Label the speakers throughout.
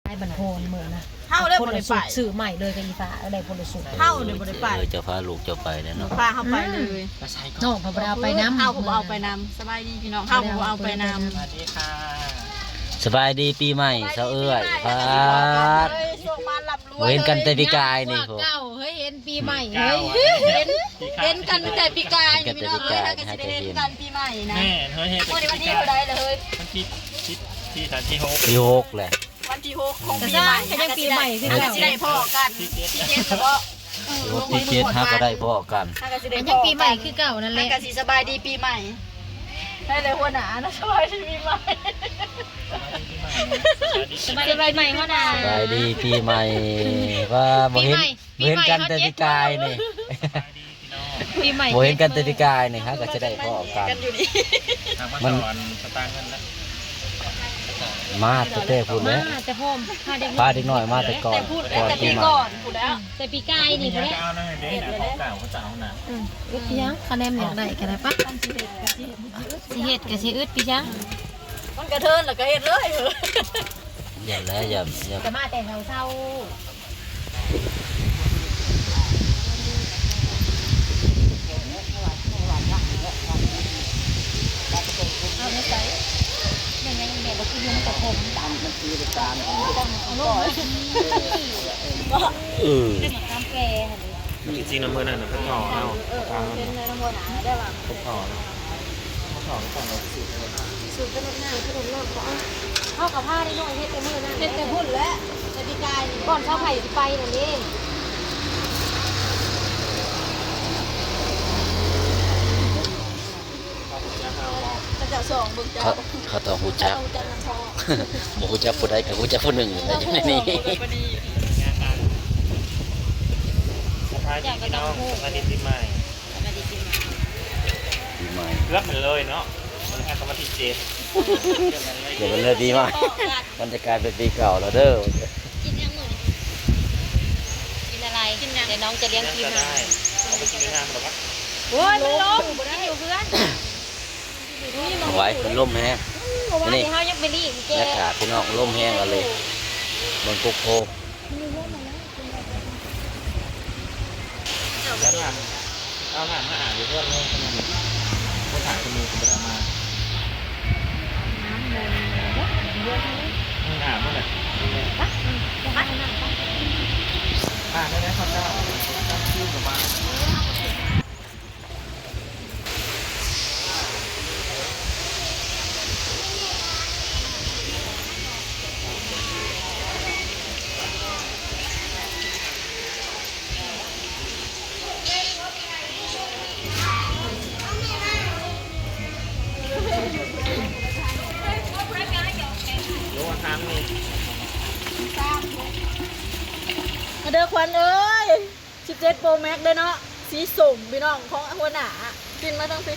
Speaker 1: ไปบันโพนเหมือนนะ
Speaker 2: เฮาได้
Speaker 1: คน
Speaker 2: บ่ได้
Speaker 1: ละ
Speaker 2: ไป
Speaker 1: สูตรสื่อใหม่เลยกับอีฟ้าได้คนละสูตร
Speaker 2: เฮาได้บ่ได้ไป
Speaker 3: เจ้าพาลูกเจ้าไปเนี่ยเนาะ
Speaker 2: พาเฮาไปเลย
Speaker 1: น้องพอเราไปน้ำ
Speaker 2: เฮาก็บ่เอาไปนำสบายดีพี่น้องเฮาก็บ่เอาไปนำ
Speaker 4: สวัสดีค่ะ
Speaker 3: สบายดีปีใหม่เจ้าเอ้ยพาด
Speaker 2: ช่วงมาหลับรวย
Speaker 3: เห็นกันแต่ปีกายนี่พวก
Speaker 1: เก่าเฮ้ยเห็นปีใหม่
Speaker 4: เก้า
Speaker 1: เฮ้ย
Speaker 2: เห็นกันตั้งแต่ปีกายพี่น้องเอ้ยถ้าก็สิได้เห็นกันปีใหม่นะ
Speaker 4: แม่เฮ้ยเฮ้ย
Speaker 2: วันนี้วันที่เท่าใดเลย
Speaker 4: วันที่ที่สามที่หก
Speaker 3: ปีหกแหละ
Speaker 2: วันที่6ของปีใหม่
Speaker 1: ก็ยังปีใหม่ขึ้น
Speaker 2: ถ้า
Speaker 1: แล้
Speaker 2: ก็
Speaker 1: ว
Speaker 2: สิได้พ่อกันที่เจ็ดก็
Speaker 3: ปีเจ็ดห้าก็ได้พ่อกัน
Speaker 2: ถ้าก็สิได้
Speaker 1: ยัง
Speaker 2: พ่อ
Speaker 1: ปีใหม่คือเก่านั่นแห
Speaker 2: ถ้า
Speaker 1: ละ
Speaker 2: ก็สิสบายดีปีใหม่ได้เลยหัวหน้านะสบายดีปีใหม่
Speaker 1: สบายดีใหม่เขาด่า
Speaker 3: สบายดีปีใหม่ว่าบ่เห็นบ่เห็นกันแต่ปีกายนี่
Speaker 1: ปีใหม่
Speaker 3: บ่เห็นกันแต่ปีกายนี่ฮะก็จะได้พ่อกัน
Speaker 2: กันอยู่นี่
Speaker 4: ทางมาสอนสตางค์เงินนะ
Speaker 3: มาแต่แต่พูดแล้ว
Speaker 1: มาแต่พ่อมพาเด็ก
Speaker 3: พาเด็กน้อยมาแต่ก่อน
Speaker 2: แต่พูด
Speaker 3: ก่อน
Speaker 2: แต่
Speaker 3: ปี
Speaker 2: ปี
Speaker 3: ใหม่
Speaker 2: ก่อนพูดแล้ว
Speaker 1: แต่ปีกายนี่
Speaker 4: มี
Speaker 1: ไป
Speaker 4: เงิน
Speaker 1: แล้ว
Speaker 4: เก้านะเด้นะของเก่าเขาจะเอาหนา
Speaker 1: อึดพี่ยังคะแนนอยากได้กันได้ปะสิเฮ็ดกับสิอึดพี่ยัง
Speaker 2: มันกระเทินแล้วก็เฮ็ดเลย
Speaker 3: อย่าแล้วอย่า
Speaker 1: จะมาแต่เช้าเอาไม่ใส่ยังไงแบบว่าคือยุ่งกับผมตามมันคือการเอาลงตามแก
Speaker 4: จริงๆนะเมื่อนั้นเขาถอเอาทาง
Speaker 2: เป็นในระบบหนาได้ป่ะ
Speaker 4: เขาถอเขาถอก่อนเราสูตร
Speaker 2: สูตรขนมหน้าขนมนอกเขา
Speaker 1: เข้ากับผ้าได้หน่อยเฮ็ดแต่มือนั่น
Speaker 2: เฮ็ดแต่พุ่นและแต่ปีกาย
Speaker 1: ก่อนเช้าไผ่สิไปนั่นเอง
Speaker 2: ก็จะส่งบึงเจ้า
Speaker 3: เขาต้องฮู้จัก
Speaker 2: ต้องจันทร์ทอง
Speaker 3: บ่ฮู้จักผู้ใดก็ฮู้จักผู้หนึ่งแต่อยู่ในนี้
Speaker 4: งานการสะพายดีพี่น้องสะพายดีปีใหม่
Speaker 3: ปีใหม่
Speaker 4: เลือกมันเลยเนาะมันงานสมาธิเจ็ด
Speaker 3: เดี๋ยวมันเลยดีมากมันจะกลายเป็นปีเก่าแล้วเด้อ
Speaker 1: กินยังมื้อกินอะไรกินยังเดี๋ยวน้องจะเลี้ยงกิน
Speaker 4: ก็
Speaker 1: มา
Speaker 4: ได้เอาไปกินในน้ำหรอวะ
Speaker 1: โอ้ยมันลงกินอยู่เพื่อน
Speaker 3: เอาไว้เป็นลมแห้ง
Speaker 1: เพราะว่าที่เฮายังไปรีบแก
Speaker 3: อากาศพี่น้องลมแห้งกันเลยบนกุกโพ
Speaker 4: แล้วผ่านเอาผ่านมาอ่านอยู่เพื่อนเลยคนถ่ายคนมือคนเดินมาอ่านเมื่อไหร่อ่านได้แล้วครับเจ้าตั้งชื่อกับมาโยนทางนี่
Speaker 2: มาเด้อควันเอ้ย17 Pro Max เด้อเนาะสีสุ่มพี่น้องของหัวหน้ากินมาทั้งสิ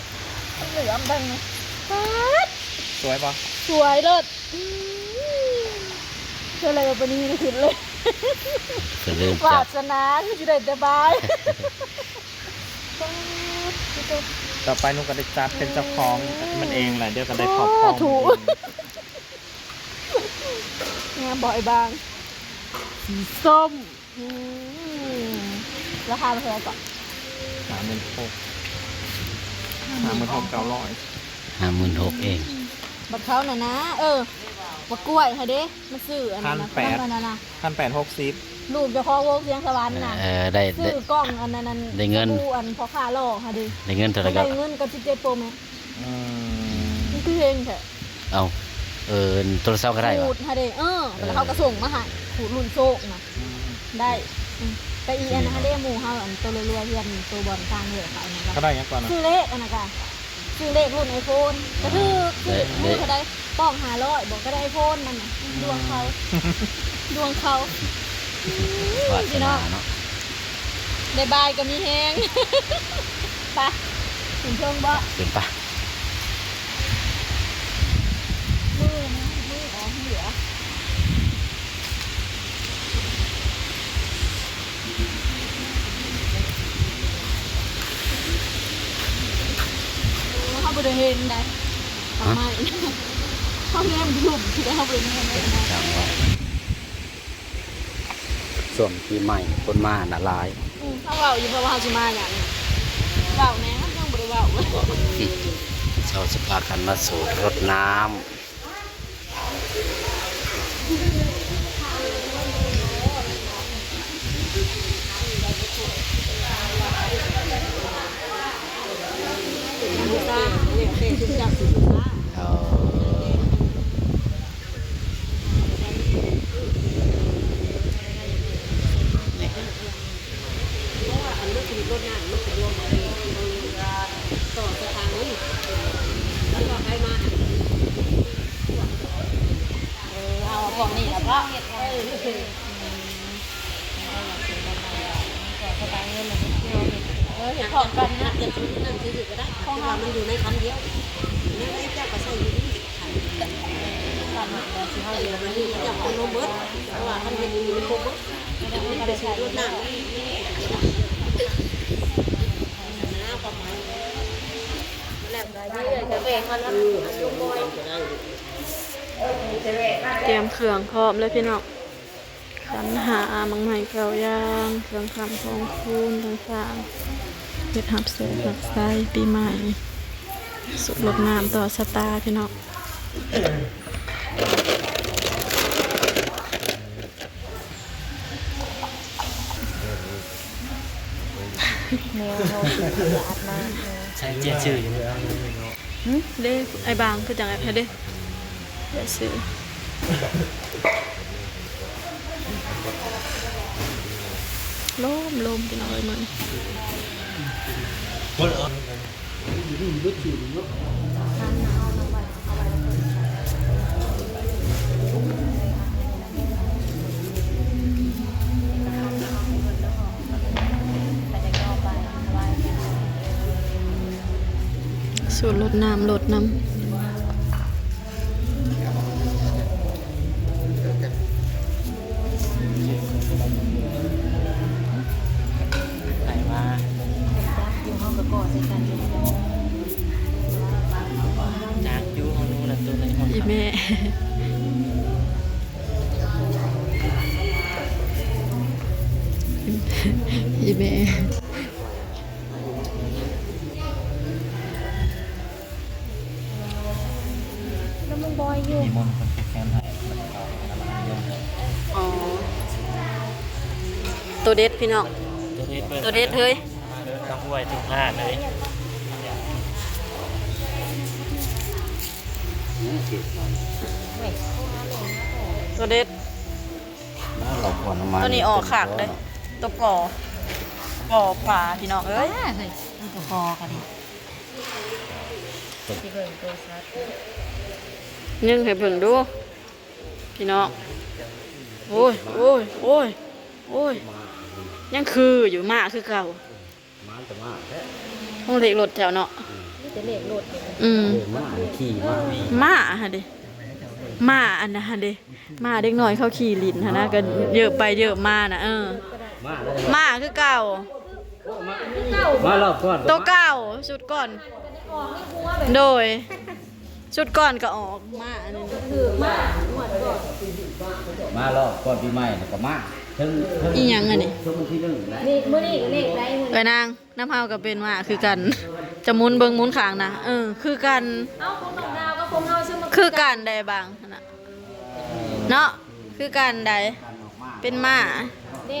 Speaker 2: เหลือมทั้งนี้ป๊าด
Speaker 4: สวยปะ
Speaker 2: สวยเลิศเชื่ออะไรกับปนีนี่ขึ้นเลย
Speaker 3: ก็ลืม
Speaker 2: วา
Speaker 3: จับ
Speaker 2: สนาที่จะได้สบาย
Speaker 4: ต่อไปนุกก็ได้จับเป็นเจ้าของมันเองแหละเดี๋ยวก็ได้ขอบครอง
Speaker 2: ถูกงามบ่อยบางสีส้มราคาเท่าไหร่ก่อน
Speaker 4: 36,900
Speaker 3: 56,000เอง
Speaker 2: บัตรเขาน่ะนะบักกล้วยค่ะเด้มาซื้ออันนั้นนะนะ
Speaker 4: 1,860
Speaker 2: ลูกจะขอโวกเสียงสวรรค์น่ะ
Speaker 3: ได้
Speaker 2: ซื้อกล้องอันนั้น
Speaker 3: ได้เงิน
Speaker 2: ผู้อันพอค่าล่อค่ะดิ
Speaker 3: ได้เงินเท่าไหร่ก็
Speaker 2: ได้เงินกับ17 Pro Max นี่คือเพลงแท้
Speaker 3: เอาโทรศัพท์ก็ได้
Speaker 2: ขู
Speaker 3: ปะ
Speaker 2: ดค่ะเด้แล้วเขาก็ส่งมาให้ขูดรุ่นโชคนะได้ไปอีอันนะฮะเด้หมู่เฮาอันตัวเรือๆเพื่อนตัวบอลกลางเหลือเขานะ
Speaker 4: ก็ได้ยังก่อนนะ
Speaker 2: ซื้อเลขอันนะกะซื้อเลขรุ่นไอโฟนก็คือมือเขาได้ป้อง500บอกก็ได้ไอโฟนนั่นน่ะดวงเขาดวงเขา
Speaker 3: วาสนาเนาะ
Speaker 2: ได้บายก็มีแฮงไปถึงเชิงบ่
Speaker 3: เป็นปะ
Speaker 2: มืออ๋อเหลือเขาบ่ได้เห็นได้ทำไมเขาเรียกหลุมที่ได้เขาบ่ได้เห็นได้
Speaker 3: จังว่า ช่วงปีใหม่คนมาน่ะหลาย
Speaker 2: ถ้าเว้าอยู่เพราะว่าเฮาสิมาหยังเว้าแน่ยังบ่ได้เว้า
Speaker 3: ชาวสภากันมาสูดรดน้ำ
Speaker 2: ลูกตาเนี่ยเตะจุ่มจับสิลูกตา
Speaker 3: เอานี่
Speaker 2: เพราะว่าอันนี้คือรถน้ำมันเป็นรวมต่อสถานนี้แล้วก็ใครมาเอาของนี่แล้วก็เห็นของกันนะจะทำนั่นซื้อก็ได้เพราะว่ามันอยู่ในคันเดียวนี่ไอ้เจ้าก็ใส่อยู่นี่คันเดียวมันนี่เจ้าของโนเบิร์ตเพราะว่าคันเป็นอยู่ในโคเบิร์ตมันไปซื้อรถน้ำเตรียมเครื่องพร้อมเลยพี่น้องสรรหามังใหม่เก่าย่างเครื่องคำของคูณต่างๆเฮ็ดหับเสือหับไส้ปีใหม่สุดรดน้ำต่อสตาร์พี่น้อง
Speaker 3: ใช้เจียชื่ออยู่
Speaker 2: เด้ไอ้บางคือจังไงเด้เดี๋ยวซื้อลมพี่น้องเอ้ยมันสูตรลดน้ำลดน้ำ
Speaker 3: ไหนมาจากอยู่ห้องนู้นน่ะตัวในห้อง
Speaker 2: อีแม่อีแม่
Speaker 1: แล้วมึงบอยอยู่
Speaker 3: มีมนต์คนแค้นให้
Speaker 2: อ๋อตัวเด็ดพี่น้อง
Speaker 3: ตัวเด็ด
Speaker 2: ตัวเด็ดเฮ้ย
Speaker 3: ต้องห้วยถึงผ้าเลย
Speaker 2: ตัวเด็ด
Speaker 3: เราขวดน้ำมัน
Speaker 2: ตัวนี้ออกขากเลยตัวก่อปลาพี่น้องเอ้ย
Speaker 1: เฮ้ยมันก็คอกันดิที่เบิ่งตัวซัด
Speaker 2: นึ่งให้เพิ่งดูพี่น้องโอ้ยยังคืออยู่มากคือเก่า
Speaker 3: มาแต่มาแท้
Speaker 2: ห้องเล็กรถแถวเนาะ
Speaker 1: นี่จะเล็กรถเนี่ย
Speaker 3: มาขี่มา
Speaker 2: มาฮะเด้มาอันนะฮะเด้มาเด็กน้อยเขาขี่ลิ้นฮะนะก็เยอะไปเยอะมานะ
Speaker 3: มาเลย
Speaker 2: มาคือเก่าม
Speaker 3: ารอบก่อน
Speaker 2: ตัวเก่าชุดก่อนโดยชุดก่อนก็ออกมาอันนี้
Speaker 3: มารอบก่อนปีใหม่แล้วก็มาถึง
Speaker 2: อีหยังอันนี้
Speaker 3: ถึงวันที่1นะ
Speaker 1: นี่มื้อนี้เลขได้มื้อ
Speaker 2: เอ้ยนางน้ำเฮาก็เป็นว่าคือกันจะหมุนเบิ่งหมุนข้างนะคือกัน
Speaker 1: เอ้าของน้องดาวก็ของเฮาซึ่งมัน
Speaker 2: คือกันใดบางน่ะเนาะคือกันใดเป็นหมา
Speaker 1: เด้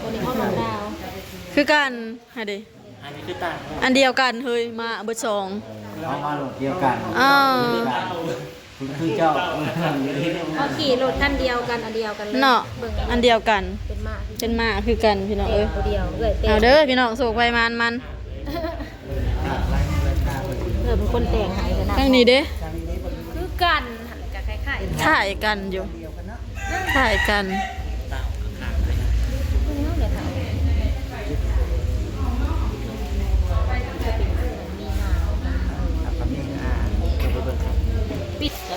Speaker 1: ตัวนี้ของน้องดาว
Speaker 2: คือกันฮะเด้
Speaker 3: อันนี้คือต่าง
Speaker 2: อันเดียวกันเฮ้ยมาเบิดสอง
Speaker 3: เอามาลงเกี่ยวกัน คือเจ้า
Speaker 1: เอาขี่รถคันเดียวกันอันเดียวกันเลย
Speaker 2: เนาะ
Speaker 1: เบิ่ง
Speaker 2: อันเดียวกัน
Speaker 1: เป็นมา
Speaker 2: เป็นหมาคือกันพี่น้อง
Speaker 1: เอ้
Speaker 2: เอ้
Speaker 1: ย
Speaker 2: ย
Speaker 1: ตัวเดียวเอ้ยเต้
Speaker 2: เอาเด้อพี่น้องโศกไปมัน
Speaker 1: เป็นคนแต่งให้กันนะ
Speaker 2: ทั้งนี้เด้
Speaker 1: คือกันหันกับคล้ายๆ
Speaker 2: ถ่ายกันอยู่ถ่ายกัน
Speaker 1: เนี่ยค่ะปิด
Speaker 2: แล้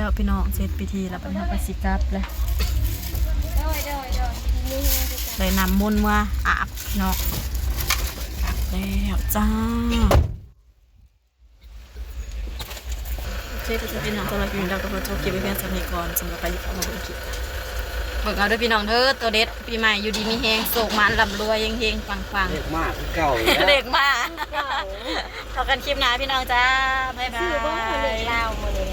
Speaker 2: วพี่น้องเสร็จพิธีแล้วไปทำไปสิกลับเลยเลยนำมนต์มาอาบพี่น้องอาบแล้วจ้าโอเค ก็จะเป็นน้องสำหรับอยู่ดาวกับโปรโจเก็บไว้เพียงสำหรับก่อนสำหรับไปเข้ามาเบิ่งคลิปเบิ่งเอาด้วยพี่น้องเด้อตัวเด็ดปีใหม่อยู่ดีมีแฮงโศกมันลำรวยเฮงๆปังๆ
Speaker 3: เด็กมากเก่า
Speaker 2: เด็กมากพอกันคลิปหน้าพี่น้องจ้าบ๊ายบาย
Speaker 1: ชื่อบ่คนเด็กลาวหมดเลย